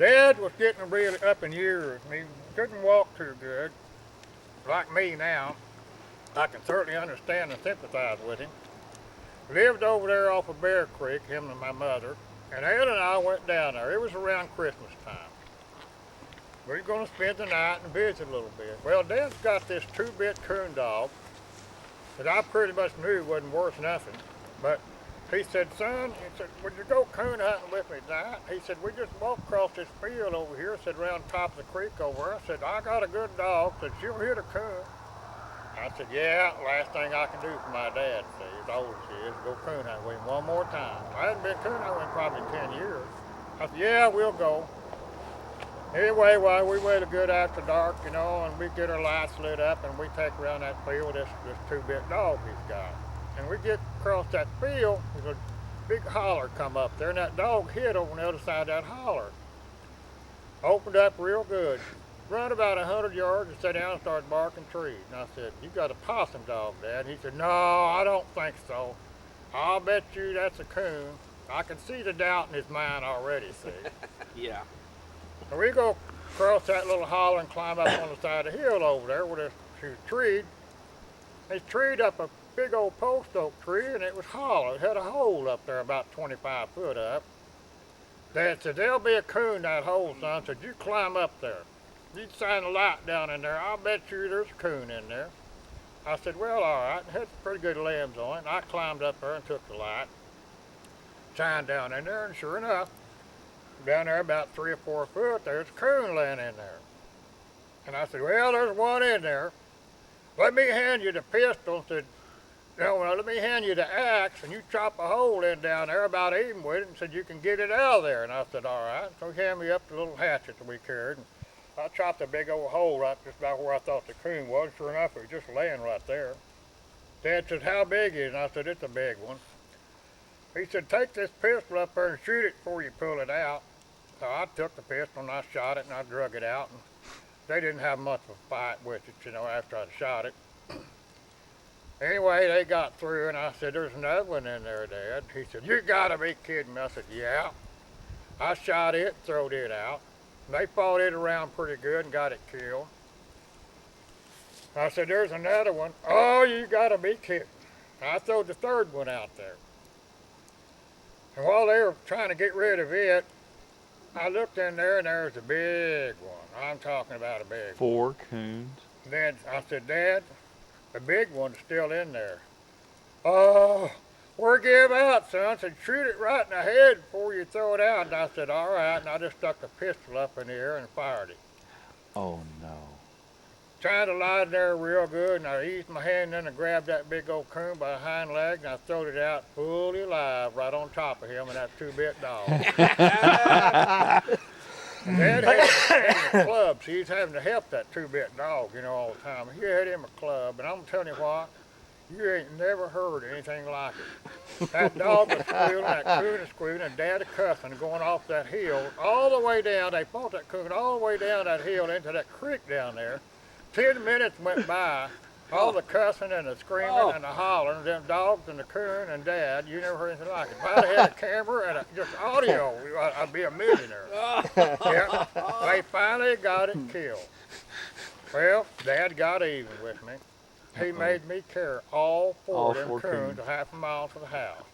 Dad was getting really up in years, and he couldn't walk too good. Like me now, I can certainly understand and sympathize with him. Lived over there off of Bear Creek, him and my mother, and Ed and I went down there. It was around Christmas time. We were going to spend the night and visit a little bit. Well, Dad's got this two-bit coon dog that I pretty much knew wasn't worth nothing. But he said, son, he said, would you go coon hunting with me tonight? He said, we just walked across this field over here, said, around top of the creek over there. I said, I got a good dog. Said, she'll hit a coon. I said, yeah, last thing I can do for my dad, see, as old as he is, go coon hunting with him one more time. I hadn't been coon hunting with him probably 10 years. I said, yeah, we'll go. Anyway, well, we wait a good after dark, you know, and we get our lights lit up, and we take around that field with this two-bit dog he's got. And we get across that field, there's a big holler come up there, and that dog hid over on the other side of that holler. Opened up real good. Run about 100 yards and sat down and started barking trees. And I said, you got a possum dog, Dad? He said, no, I don't think so. I'll bet you that's a coon. I can see the doubt in his mind already, see. Yeah. So we go across that little holler and climb up on the side of the hill over there where there's treed. They treed up a big old post oak tree, and it was hollow. It had a hole up there about 25 foot up. Dad said, there'll be a coon in that hole, son. Said, you climb up there. You shine a light down in there. I'll bet you there's a coon in there. I said, well, all right. It had pretty good limbs on it. And I climbed up there and took the light. Shined down in there, and sure enough, down there about 3 or 4 foot, there's a coon laying in there. And I said, well, there's one in there. Let me hand you the pistol. Said, no, well, let me hand you the axe, and you chop a hole in down there about even with it, and said, you can get it out of there. And I said, all right. So he handed me up the little hatchet that we carried, and I chopped a big old hole right just about where I thought the coon was. Sure enough, it was just laying right there. Dad said, how big is it? And I said, it's a big one. He said, take this pistol up there and shoot it before you pull it out. So I took the pistol and I shot it and I drug it out. And they didn't have much of a fight with it, you know, after I'd shot it. Anyway, they got through and I said, there's another one in there, Dad. He said, you gotta be kidding me. I said, yeah. I shot it, throwed it out. And they fought it around pretty good and got it killed. I said, there's another one. Oh, you gotta be kidding. I throwed the third one out there. And while they were trying to get rid of it, I looked in there and there's a big one. I'm talking about a big one. 4 coons. Then I said, Dad, the big one's still in there. Oh, we're give out, son. I said, shoot it right in the head before you throw it out. And I said, all right. And I just stuck the pistol up in the air and fired it. Oh no. Trying to lie there real good, and I eased my hand in and grabbed that big old coon by the hind leg, and I throwed it out fully alive right on top of him and that two-bit dog. And Dad had a club, so he's having to help that two-bit dog, you know, all the time. He had him a club, and I'm telling you what, you ain't never heard anything like it. That dog was squealing, that coon was squealing, and Dad was cussing, going off that hill all the way down. They fought that coon all the way down that hill into that creek down there. 10 minutes went by, all the cussing and the screaming and the hollering, and them dogs and the coon and Dad, you never heard anything like it. If I'd have had a camera and just audio, I'd be a millionaire. Yeah, they finally got it killed. Well, Dad got even with me. He made me carry all four of them coons a half a mile to the house.